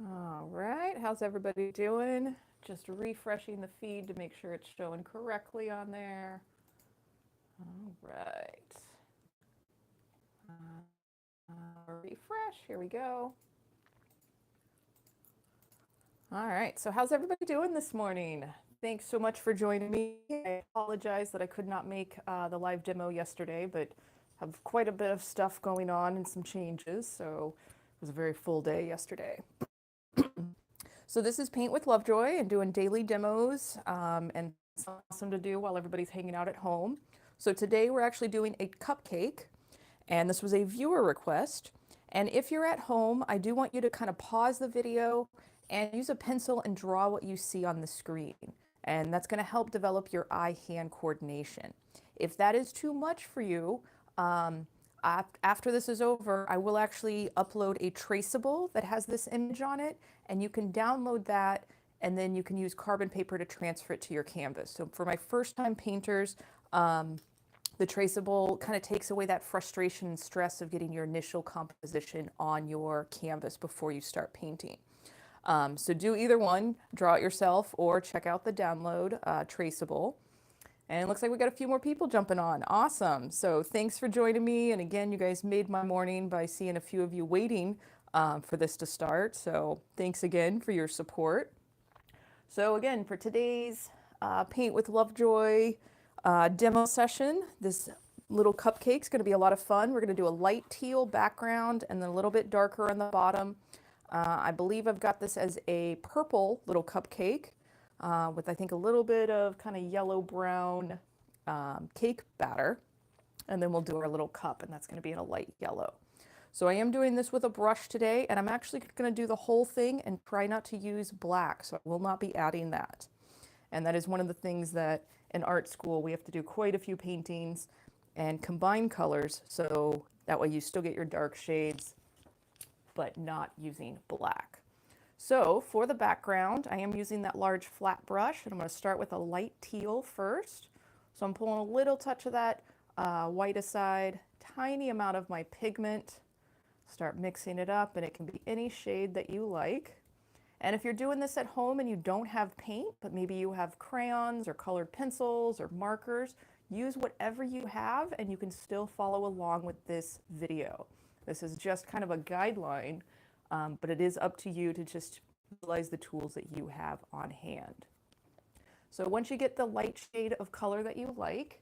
All right, how's everybody doing? Just refreshing the feed to make sure it's showing correctly on there. All right. Refresh, here we go. All right, so how's everybody doing this morning? Thanks so much for joining me. I apologize that I could not make the live demo yesterday, but have quite a bit of stuff going on and some changes, so it was a very full day yesterday. So this is Paint with Lovejoy and doing daily demos, and it's awesome to do while everybody's hanging out at home. So today we're actually doing a cupcake, and this was a viewer request. And if you're at home, I do want you to kind of pause the video and use a pencil and draw what you see on the screen. And that's going to help develop your eye-hand coordination. If that is too much for you, after this is over, I will actually upload a Traceable that has this image on it, and you can download that, and then you can use carbon paper to transfer it to your canvas. So for my first-time painters, the Traceable kind of takes away that frustration and stress of getting your initial composition on your canvas before you start painting. So do either one, draw it yourself, or check out the download, Traceable. And it looks like we got a few more people jumping on. Awesome. So thanks for joining me. And again, you guys made my morning by seeing a few of you waiting for this to start. So thanks again for your support. So again, for today's Paint with Lovejoy demo session, this little cupcake's going to be a lot of fun. We're going to do a light teal background and then a little bit darker on the bottom. I believe I've got this as a purple little cupcake with I think a little bit of kind of yellow brown cake batter. And then we'll do our little cup, and that's going to be in a light yellow. So I am doing this with a brush today, and I'm actually going to do the whole thing and try not to use black, so I will not be adding that. And that is one of the things that in art school we have to do quite a few paintings and combine colors, so that way you still get your dark shades, but not using black. So for the background, I am using that large flat brush, and I'm going to start with a light teal first. So I'm pulling a little touch of that white aside, tiny amount of my pigment, start mixing it up, and it can be any shade that you like. And if you're doing this at home and you don't have paint, but maybe you have crayons or colored pencils or markers, use whatever you have and you can still follow along with this video. This is just kind of a guideline, but it is up to you to just utilize the tools that you have on hand. So once you get the light shade of color that you like,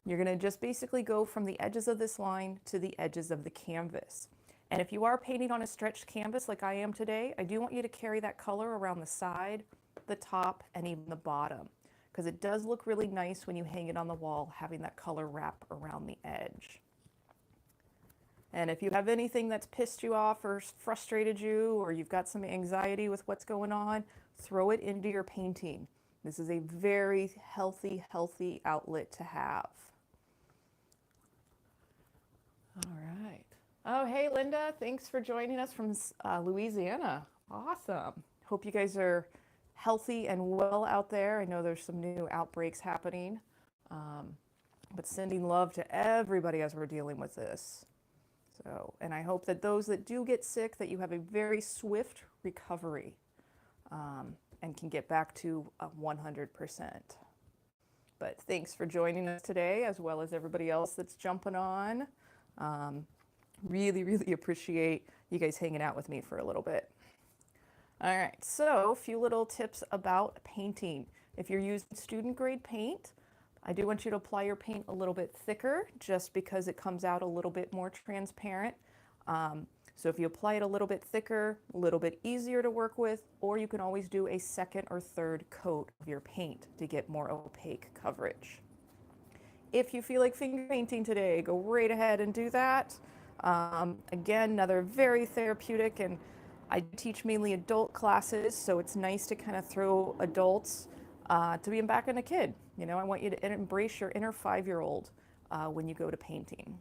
you're going to just basically go from the edges of this line to the edges of the canvas. And if you are painting on a stretched canvas like I am today, I do want you to carry that color around the side, the top, and even the bottom, because it does look really nice when you hang it on the wall, having that color wrap around the edge. And if you have anything that's pissed you off or frustrated you, or you've got some anxiety with what's going on, throw it into your painting. This is a very healthy outlet to have. All right. Oh, hey, Linda. Thanks for joining us from Louisiana. Awesome. Hope you guys are healthy and well out there. I know there's some new outbreaks happening, but sending love to everybody as we're dealing with this. So, and I hope that those that do get sick, that you have a very swift recovery and can get back to 100%. But thanks for joining us today, as well as everybody else that's jumping on. Really appreciate you guys hanging out with me for a little bit. All right, so a few little tips about painting. If you're using student grade paint, I do want you to apply your paint a little bit thicker just because it comes out a little bit more transparent. So if you apply it a little bit thicker, a little bit easier to work with, or you can always do a second or third coat of your paint to get more opaque coverage. If you feel like finger painting today, go right ahead and do that. Again, another very therapeutic, and I teach mainly adult classes, so it's nice to kind of throw adults to being back in a kid. You know, I want you to embrace your inner 5-year-old when you go to painting.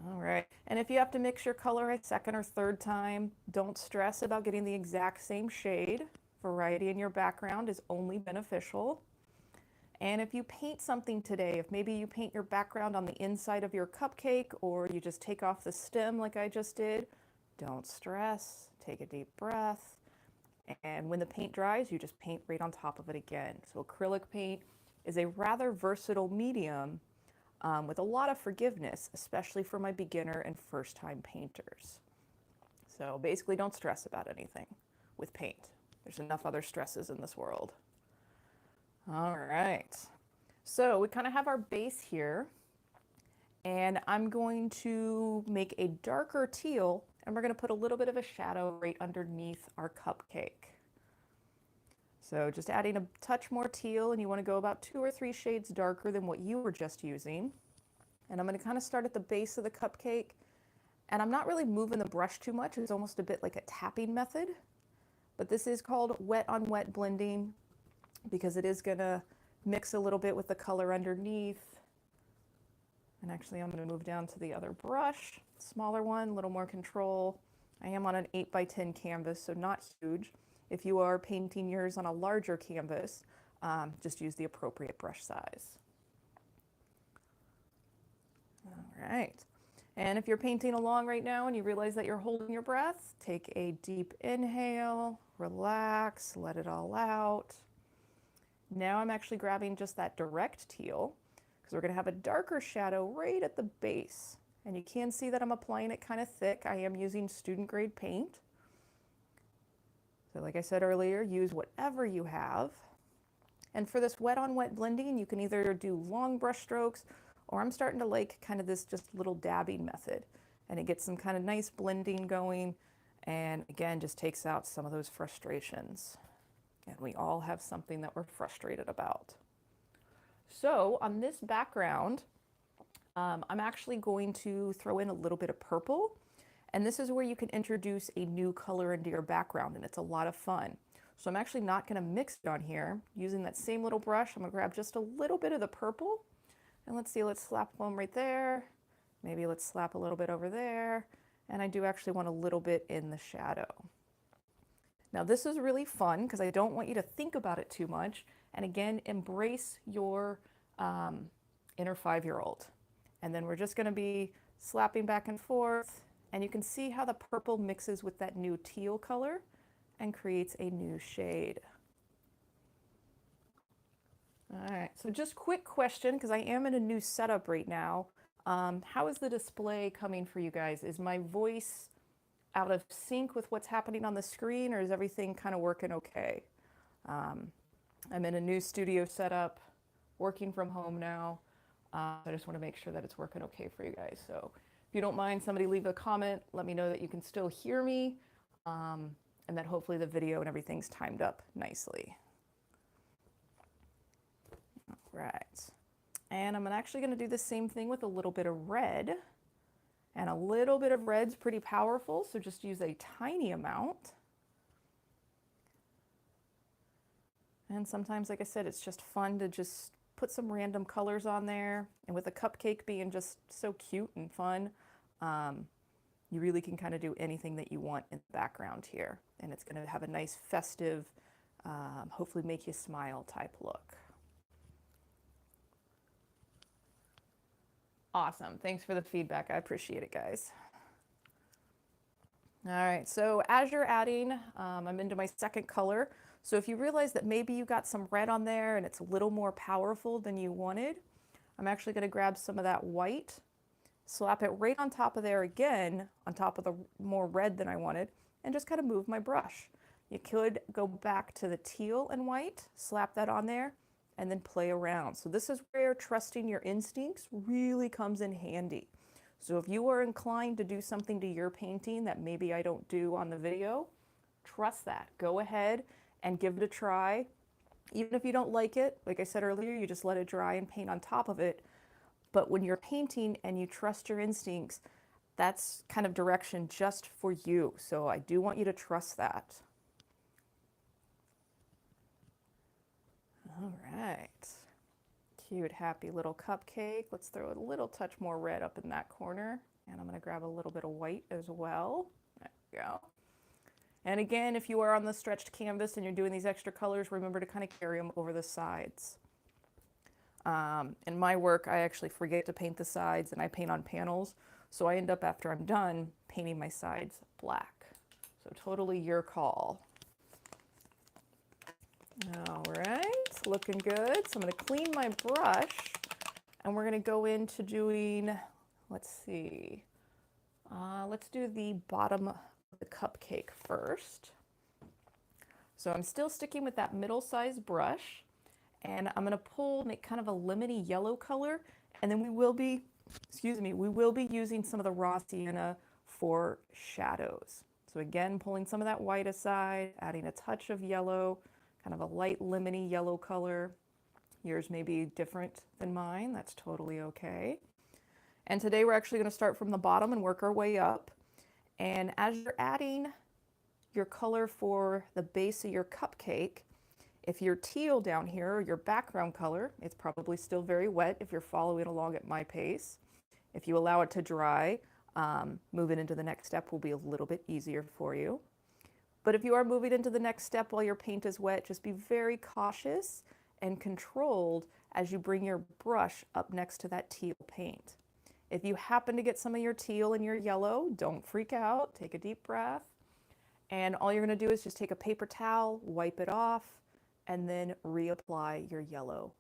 All right, and if you have to mix your color a second or third time, don't stress about getting the exact same shade. Variety in your background is only beneficial. And if you paint something today, if maybe you paint your background on the inside of your cupcake, or you just take off the stem like I just did, Don't stress, take a deep breath. And when the paint dries, you just paint right on top of it again. So acrylic paint is a rather versatile medium with a lot of forgiveness, especially for my beginner and first-time painters. So basically, don't stress about anything with paint. There's enough other stresses in this world. All right. So we kind of have our base here, and I'm going to make a darker teal, and we're going to put a little bit of a shadow right underneath our cupcake. So just adding a touch more teal, and you want to go about 2 or 3 shades darker than what you were just using. And I'm going to kind of start at the base of the cupcake, and I'm not really moving the brush too much. It's almost a bit like a tapping method, but this is called wet on wet blending because it is going to mix a little bit with the color underneath. And actually I'm going to move down to the other brush, smaller one, a little more control. I am on an 8x10 canvas, so not huge. If you are painting yours on a larger canvas, just use the appropriate brush size. All right. And if you're painting along right now and you realize that you're holding your breath, take a deep inhale, relax, let it all out. Now I'm actually grabbing just that direct teal because we're going to have a darker shadow right at the base. And you can see that I'm applying it kind of thick. I am using student grade paint. So like I said earlier, use whatever you have. And for this wet on wet blending, you can either do long brush strokes, or I'm starting to like kind of this just little dabbing method. And it gets some kind of nice blending going. And again, just takes out some of those frustrations. And we all have something that we're frustrated about. So on this background, I'm actually going to throw in a little bit of purple. And this is where you can introduce a new color into your background, and it's a lot of fun. So I'm actually not going to mix it on here. Using that same little brush, I'm going to grab just a little bit of the purple. And let's see, let's slap one right there. Maybe let's slap a little bit over there. And I do actually want a little bit in the shadow. Now this is really fun because I don't want you to think about it too much. And again, embrace your inner 5-year-old. And then we're just going to be slapping back and forth. And you can see how the purple mixes with that new teal color and creates a new shade. All right, so just quick question, because I am in a new setup right now. How is the display coming for you guys? Is my voice out of sync with what's happening on the screen, or is everything kind of working okay? I'm in a new studio setup, working from home now. I just want to make sure that it's working okay for you guys. So if you don't mind, somebody leave a comment. Let me know that you can still hear me, and that hopefully the video and everything's timed up nicely. All right. And I'm actually going to do the same thing with a little bit of red. And a little bit of red's pretty powerful, so just use a tiny amount. And sometimes, like I said, it's just fun to just put some random colors on there. And with the cupcake being just so cute and fun, you really can kind of do anything that you want in the background here. And it's going to have a nice festive, hopefully make you smile type look. Awesome. Thanks for the feedback. I appreciate it, guys. All right, so as you're adding, I'm into my second color. So if you realize that maybe you got some red on there and it's a little more powerful than you wanted, I'm actually going to grab some of that white, slap it right on top of there again, on top of the more red than I wanted, and just kind of move my brush. You could go back to the teal and white, slap that on there, and then play around. So this is where trusting your instincts really comes in handy. So if you are inclined to do something to your painting that maybe I don't do on the video, trust that. Go ahead and give it a try. Even if you don't like it, like I said earlier, you just let it dry and paint on top of it. But when you're painting and you trust your instincts, that's kind of direction just for you. So I do want you to trust that. All right, cute, happy little cupcake. Let's throw a little touch more red up in that corner. And I'm gonna grab a little bit of white as well. There we go. And again, if you are on the stretched canvas and you're doing these extra colors, remember to kind of carry them over the sides. In my work, I actually forget to paint the sides and I paint on panels. So I end up, after I'm done, painting my sides black. So totally your call. All right, looking good. So I'm going to clean my brush, and we're going to go into doing, let's see, let's do the bottom of the cupcake first. So I'm still sticking with that middle-sized brush, and I'm going to pull, make kind of a lemony yellow color, and then we will be, we will be using some of the raw sienna for shadows. So again, pulling some of that white aside, adding a touch of yellow, kind of a light lemony yellow color. Yours may be different than mine. That's totally okay. And today we're actually going to start from the bottom and work our way up. And as you're adding your color for the base of your cupcake, if you're teal down here, or your background color, it's probably still very wet if you're following along at my pace. If you allow it to dry, moving into the next step will be a little bit easier for you. But if you are moving into the next step while your paint is wet, just be very cautious and controlled as you bring your brush up next to that teal paint. If you happen to get some of your teal in your yellow, don't freak out, take a deep breath. And all you're going to do is just take a paper towel, wipe it off, and then reapply your yellow.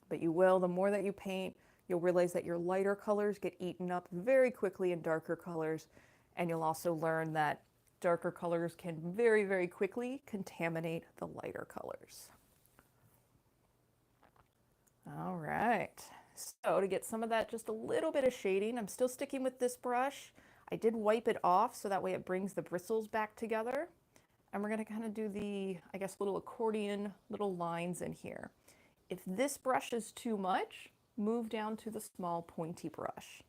But you will, the more that you paint, you'll realize that your lighter colors get eaten up very quickly in darker colors, and you'll also learn that darker colors can very, very quickly contaminate the lighter colors. All right, so to get some of that, just a little bit of shading, I'm still sticking with this brush. I did wipe it off so that way it brings the bristles back together. And we're going to kind of do the, I guess, little accordion, little lines in here. If this brush is too much, move down to the small pointy brush.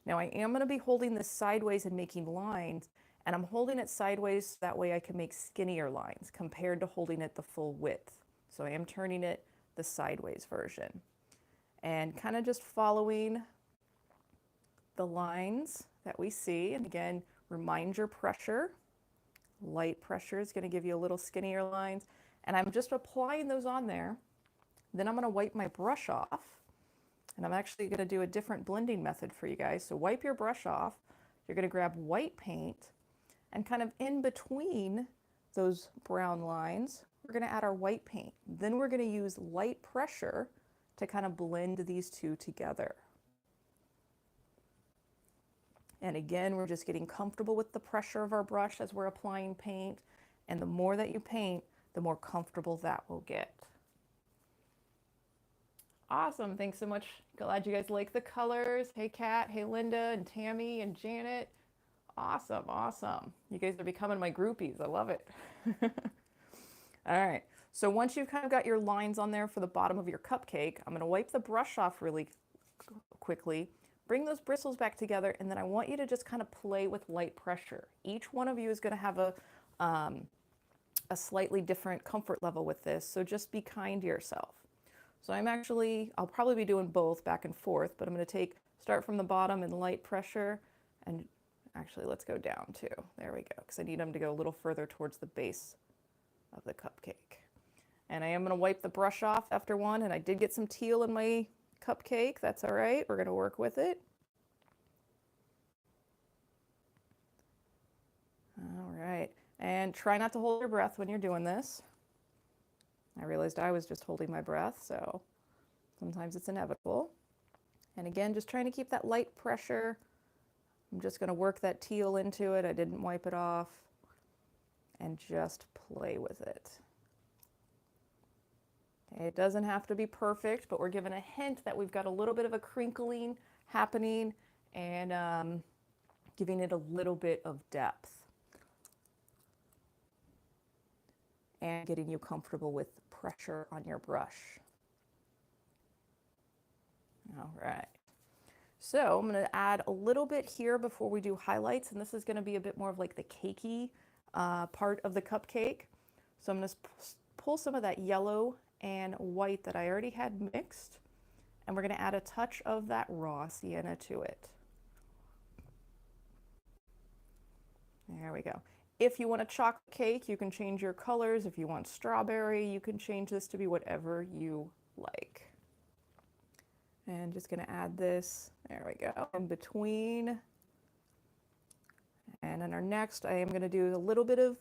Now I am going to be holding this sideways and making lines, and I'm holding it sideways so that way I can make skinnier lines compared to holding it the full width. So I am turning it the sideways version. And kind of just following the lines that we see. And again, remind your pressure. Light pressure is going to give you a little skinnier lines. And I'm just applying those on there. Then I'm going to wipe my brush off. And I'm actually going to do a different blending method for you guys. So wipe your brush off. You're going to grab white paint, and kind of in between those brown lines, we're going to add our white paint. Then we're going to use light pressure to kind of blend these two together. And again, we're just getting comfortable with the pressure of our brush as we're applying paint. And the more that you paint, the more comfortable that will get. Awesome, thanks so much. Glad you guys like the colors. Hey Kat, hey Linda, and Tammy, and Janet. Awesome, awesome. You guys are becoming my groupies, I love it. All right, so once you've kind of got your lines on there for the bottom of your cupcake, I'm gonna wipe the brush off really quickly, bring those bristles back together, and then I want you to just kind of play with light pressure. Each one of you is gonna have a slightly different comfort level with this, so just be kind to yourself. So I'll probably be doing both back and forth, but I'm going to start from the bottom in light pressure, and actually let's go down too. There we go, because I need them to go a little further towards the base of the cupcake. And I am going to wipe the brush off after one, and I did get some teal in my cupcake. That's all right, we're going to work with it. All right, and try not to hold your breath when you're doing this. I realized I was just holding my breath, so sometimes it's inevitable. And again, just trying to keep that light pressure. I'm just going to work that teal into it. I didn't wipe it off. And just play with it. Okay, it doesn't have to be perfect, but we're given a hint that we've got a little bit of a crinkling happening and giving it a little bit of depth. And getting you comfortable with pressure on your brush. All right. So I'm going to add a little bit here before we do highlights, and this is going to be a bit more of like the cakey part of the cupcake. So I'm going to pull some of that yellow and white that I already had mixed, and we're going to add a touch of that raw sienna to it. There we go. If you want a chocolate cake, you can change your colors. If you want strawberry, you can change this to be whatever you like. And just going to add this, there we go, in between. And in our next, I am going to do a little bit of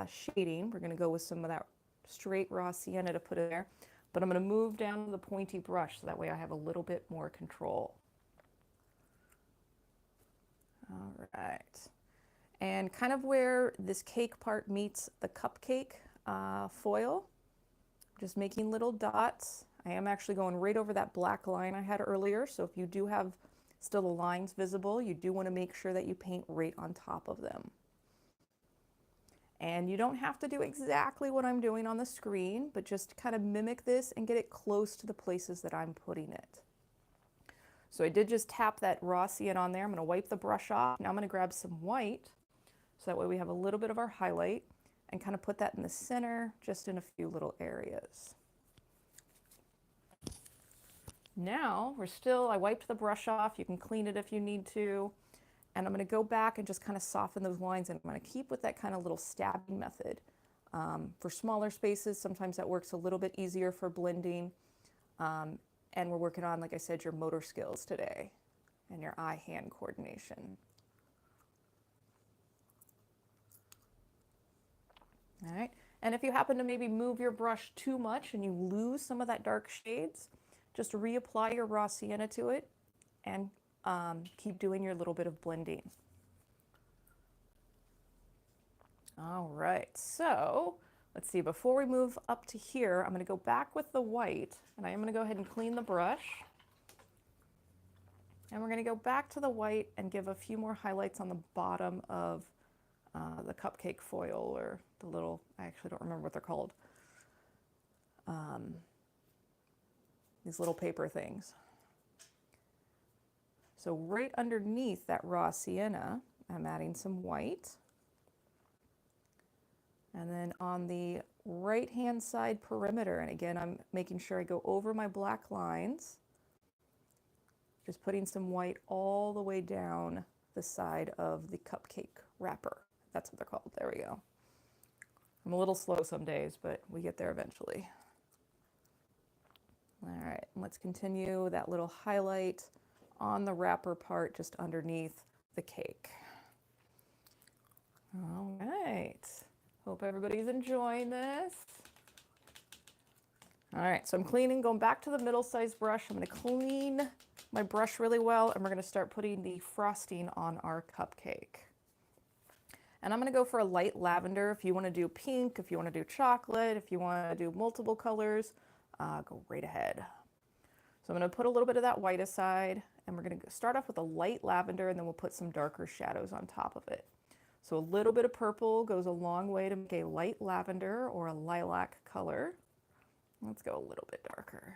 shading. We're going to go with some of that straight raw sienna to put in there. But I'm going to move down to the pointy brush so that way I have a little bit more control. All right. And kind of where this cake part meets the cupcake foil, just making little dots. I am actually going right over that black line I had earlier. So if you do have still the lines visible, you do want to make sure that you paint right on top of them. And you don't have to do exactly what I'm doing on the screen, but just kind of mimic this and get it close to the places that I'm putting it. So I did just tap that raw sienna on there. I'm going to wipe the brush off. Now I'm going to grab some white, so that way we have a little bit of our highlight, and kind of put that in the center, just in a few little areas. Now I wiped the brush off. You can clean it if you need to. And I'm going to go back and just kind of soften those lines, and I'm going to keep with that kind of little stabbing method. For smaller spaces, sometimes that works a little bit easier for blending. And we're working on, like I said, your motor skills today and your eye-hand coordination. All right, and if you happen to maybe move your brush too much and you lose some of that dark shades, just reapply your raw sienna to it and keep doing your little bit of blending. All right, so let's see, before we move up to here, I'm going to go back with the white, and I am going to go ahead and clean the brush. And we're going to go back to the white and give a few more highlights on the bottom of the cupcake foil, or the little, I actually don't remember what they're called. These little paper things. So right underneath that raw sienna, I'm adding some white. And then on the right-hand side perimeter, and again, I'm making sure I go over my black lines, just putting some white all the way down the side of the cupcake wrapper. That's what they're called. There we go. I'm a little slow some days, but we get there eventually. All right, let's continue that little highlight on the wrapper part just underneath the cake. All right. Hope everybody's enjoying this. All right, so I'm cleaning, going back to the middle-sized brush. I'm going to clean my brush really well, and we're going to start putting the frosting on our cupcake. And I'm going to go for a light lavender. If you want to do pink, if you want to do chocolate, if you want to do multiple colors, go right ahead. So I'm going to put a little bit of that white aside, and we're going to start off with a light lavender, and then we'll put some darker shadows on top of it. So a little bit of purple goes a long way to make a light lavender or a lilac color. Let's go a little bit darker.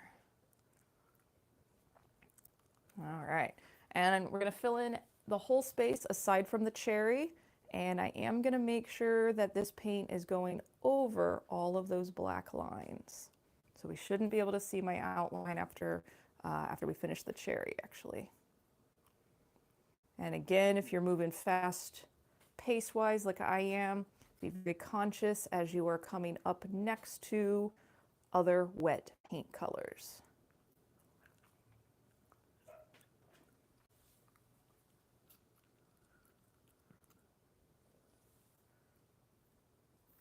All right, and we're going to fill in the whole space aside from the cherry, and I am going to make sure that this paint is going over all of those black lines. So we shouldn't be able to see my outline after we finish the cherry, actually. And again, if you're moving fast pace-wise like I am, be very conscious as you are coming up next to other wet paint colors.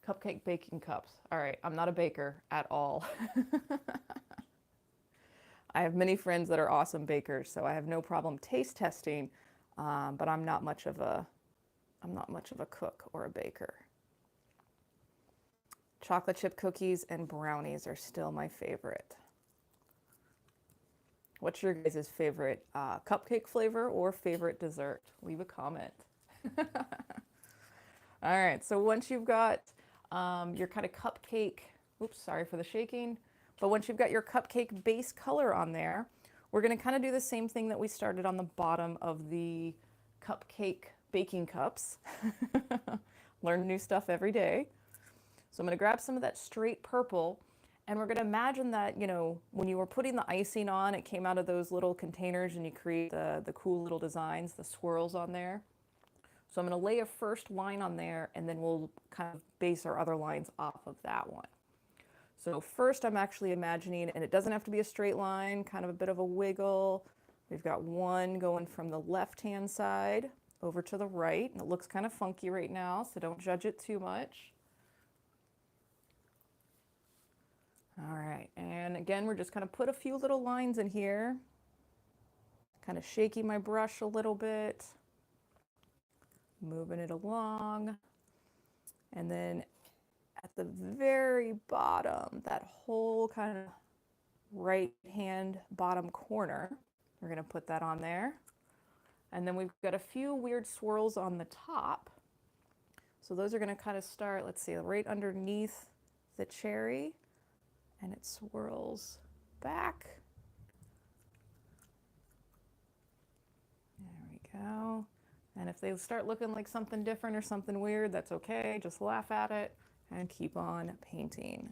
Cupcake baking cups. All right, I'm not a baker at all. I have many friends that are awesome bakers, so I have no problem taste testing, but I'm not much of a cook or a baker. Chocolate chip cookies and brownies are still my favorite. What's your guys' favorite cupcake flavor or favorite dessert? Leave a comment. All right, so once you've got your kind of cupcake, oops, sorry for the shaking, but once you've got your cupcake base color on there, we're going to kind of do the same thing that we started on the bottom of the cupcake baking cups. Learn new stuff every day. So I'm going to grab some of that straight purple, and we're going to imagine that, you know, when you were putting the icing on, it came out of those little containers and you create the cool little designs, the swirls on there. So I'm going to lay a first line on there, and then we'll kind of base our other lines off of that one. So first I'm actually imagining, and it doesn't have to be a straight line, kind of a bit of a wiggle. We've got one going from the left-hand side over to the right, and it looks kind of funky right now, so don't judge it too much. All right, and again, we're just gonna put a few little lines in here, kind of shaking my brush a little bit, moving it along, and then at the very bottom, that whole kind of right hand bottom corner, we're going to put that on there. And then we've got a few weird swirls on the top. So those are going to kind of start, let's see, right underneath the cherry, and it swirls back. There we go. And if they start looking like something different or something weird, that's okay. Just laugh at it and keep on painting.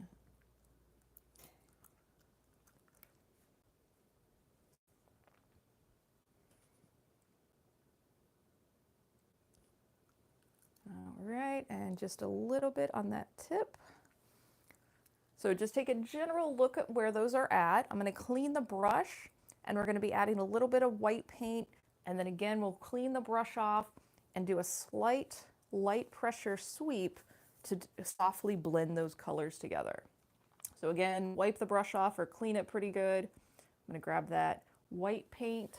All right, and just a little bit on that tip. So just take a general look at where those are at. I'm going to clean the brush, and we're going to be adding a little bit of white paint, and then again we'll clean the brush off and do a slight light pressure sweep to softly blend those colors together. So again, wipe the brush off or clean it pretty good. I'm going to grab that white paint,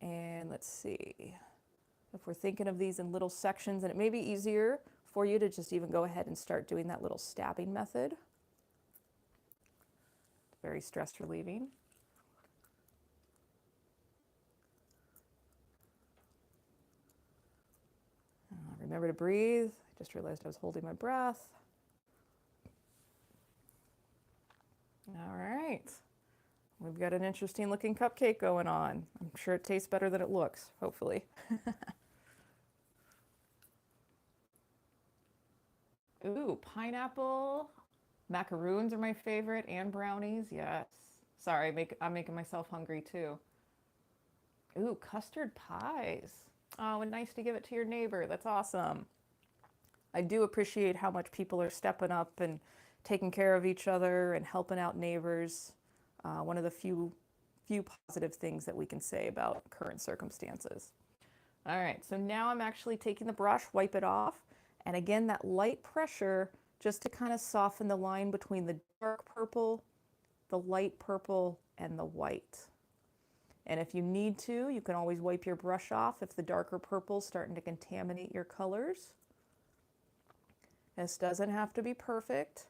and let's see if we're thinking of these in little sections, and it may be easier for you to just even go ahead and start doing that little stabbing method. Very stress relieving. Remember to breathe. I just realized I was holding my breath. All right. We've got an interesting looking cupcake going on. I'm sure it tastes better than it looks, hopefully. Ooh, pineapple. Macaroons are my favorite, and brownies, yes. Sorry, I'm making myself hungry too. Ooh, custard pies. Oh, and nice to give it to your neighbor. That's awesome. I do appreciate how much people are stepping up and taking care of each other and helping out neighbors. One of the few positive things that we can say about current circumstances. All right, so now I'm actually taking the brush, wipe it off, and again, that light pressure just to kind of soften the line between the dark purple, the light purple, and the white. And if you need to, you can always wipe your brush off if the darker purple is starting to contaminate your colors. This doesn't have to be perfect.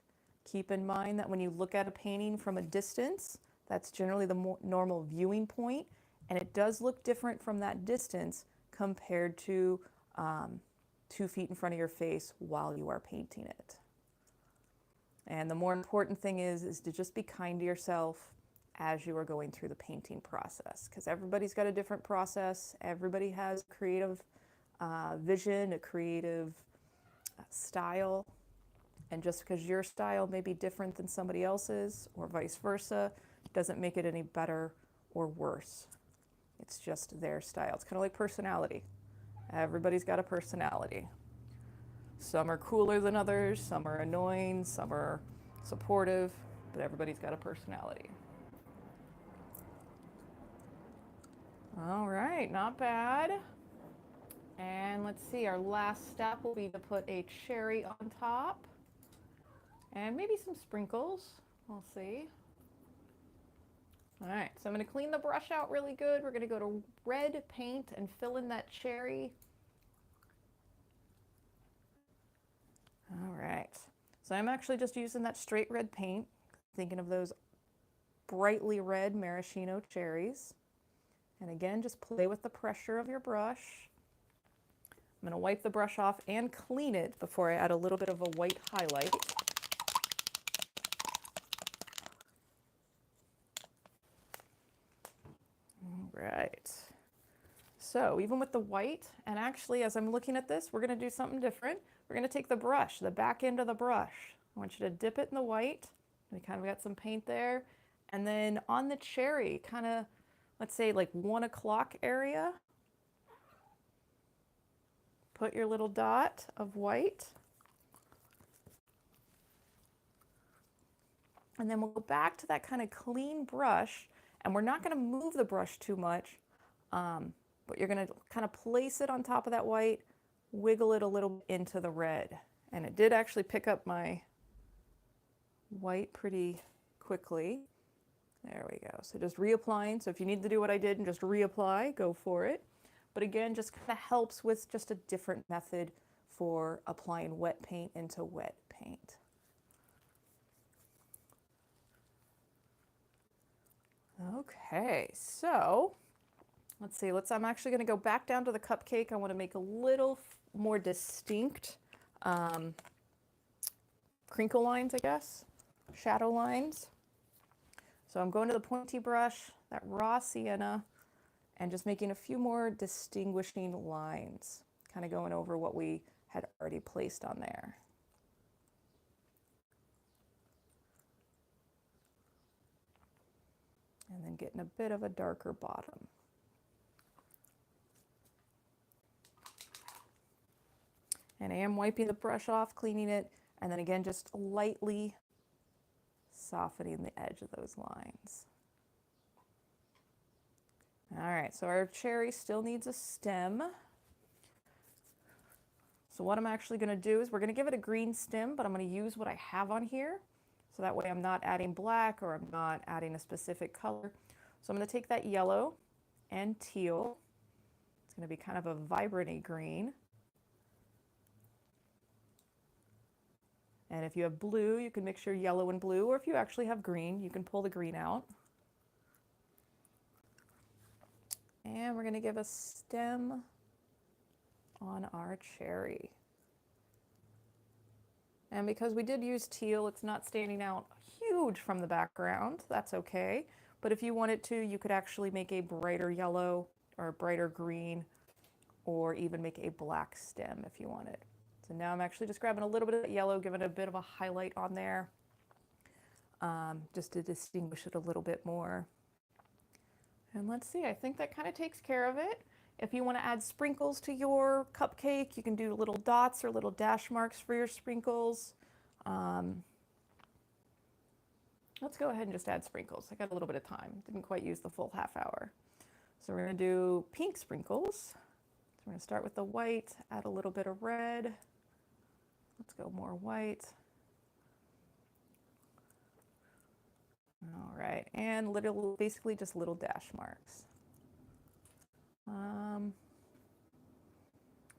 Keep in mind that when you look at a painting from a distance, that's generally the normal viewing point, and it does look different from that distance compared to 2 feet in front of your face while you are painting it. And the more important thing is to just be kind to yourself as you are going through the painting process, because everybody's got a different process. Everybody has a creative vision, a creative style. And just because your style may be different than somebody else's or vice versa, doesn't make it any better or worse. It's just their style. It's kind of like personality. Everybody's got a personality. Some are cooler than others, some are annoying, some are supportive, but everybody's got a personality. All right, not bad. And let's see, our last step will be to put a cherry on top and maybe some sprinkles. We'll see. All right, so I'm going to clean the brush out really good. We're going to go to red paint and fill in that cherry. All right, so I'm actually just using that straight red paint, thinking of those brightly red maraschino cherries. And again, just play with the pressure of your brush. I'm going to wipe the brush off and clean it before I add a little bit of a white highlight. All right. So even with the white, and actually as I'm looking at this, we're going to do something different. We're going to take the brush, the back end of the brush. I want you to dip it in the white. We kind of got some paint there. And then on the cherry, kind of, let's say like 1 o'clock area, put your little dot of white. And then we'll go back to that kind of clean brush, and we're not going to move the brush too much, but you're going to kind of place it on top of that white, wiggle it a little bit into the red. And it did actually pick up my white pretty quickly. There we go. So just reapplying. So if you need to do what I did and just reapply, go for it. But again, just kind of helps with just a different method for applying wet paint into wet paint. Okay, so let's see. I'm actually going to go back down to the cupcake. I want to make a little more distinct crinkle lines, I guess, shadow lines. So I'm going to the pointy brush, that raw sienna, and just making a few more distinguishing lines, kind of going over what we had already placed on there. And then getting a bit of a darker bottom. And I am wiping the brush off, cleaning it, and then again, just lightly softening the edge of those lines. All right, so our cherry still needs a stem. So what I'm actually going to do is we're going to give it a green stem, but I'm going to use what I have on here. So that way I'm not adding black or I'm not adding a specific color. So I'm going to take that yellow and teal. It's going to be kind of a vibrant-y green. And if you have blue, you can mix your yellow and blue, or if you actually have green, you can pull the green out. And we're going to give a stem on our cherry. And because we did use teal, it's not standing out huge from the background. That's okay. But if you wanted to, you could actually make a brighter yellow or a brighter green, or even make a black stem if you wanted. So now I'm actually just grabbing a little bit of that yellow, giving it a bit of a highlight on there, just to distinguish it a little bit more. And let's see, I think that kind of takes care of it. If you want to add sprinkles to your cupcake, you can do little dots or little dash marks for your sprinkles. Let's go ahead and just add sprinkles. I got a little bit of time. Didn't quite use the full half hour. So we're going to do pink sprinkles. So we're going to start with the white, add a little bit of red. Let's go more white. All right, and basically just little dash marks. I'm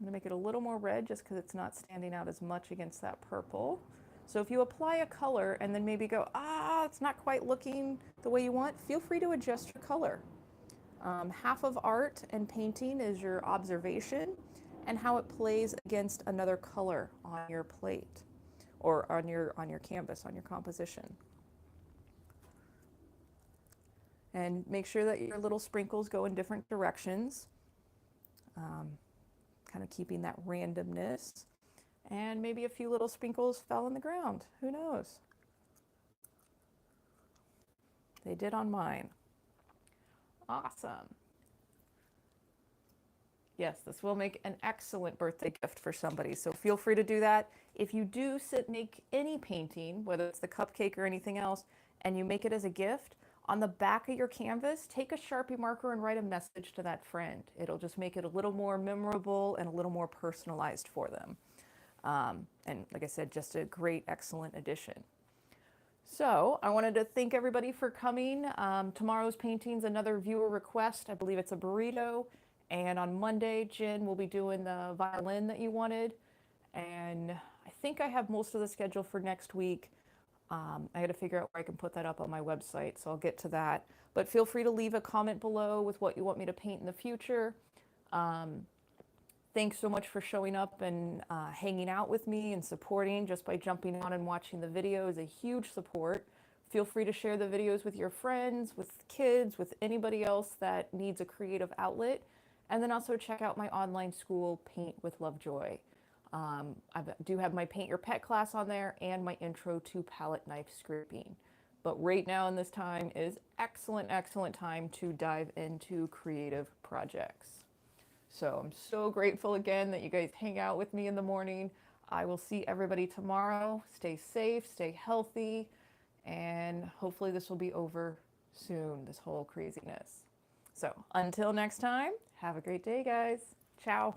going to make it a little more red just because it's not standing out as much against that purple. So if you apply a color and then maybe go, it's not quite looking the way you want, feel free to adjust your color. Half of art and painting is your observation and how it plays against another color on your plate or on your canvas, on your composition. And make sure that your little sprinkles go in different directions, kind of keeping that randomness. And maybe a few little sprinkles fell on the ground. Who knows? They did on mine. Awesome. Yes, this will make an excellent birthday gift for somebody, so feel free to do that. If you do make any painting, whether it's the cupcake or anything else, and you make it as a gift, on the back of your canvas, take a Sharpie marker and write a message to that friend. It'll just make it a little more memorable and a little more personalized for them. And like I said, just a great, excellent addition. So I wanted to thank everybody for coming. Tomorrow's painting's another viewer request. I believe it's a burrito. And on Monday, Jen will be doing the violin that you wanted. And I think I have most of the schedule for next week. I got to figure out where I can put that up on my website, so I'll get to that. But feel free to leave a comment below with what you want me to paint in the future. Thanks so much for showing up and hanging out with me and supporting just by jumping on and watching the video is a huge support. Feel free to share the videos with your friends, with kids, with anybody else that needs a creative outlet. And then also check out my online school, Paint with Lovejoy. I do have my Paint Your Pet class on there and my Intro to Palette Knife Scripting. But right now in this time is excellent, excellent time to dive into creative projects. So I'm so grateful again that you guys hang out with me in the morning. I will see everybody tomorrow. Stay safe, stay healthy, and hopefully this will be over soon, this whole craziness. So until next time, have a great day, guys. Ciao.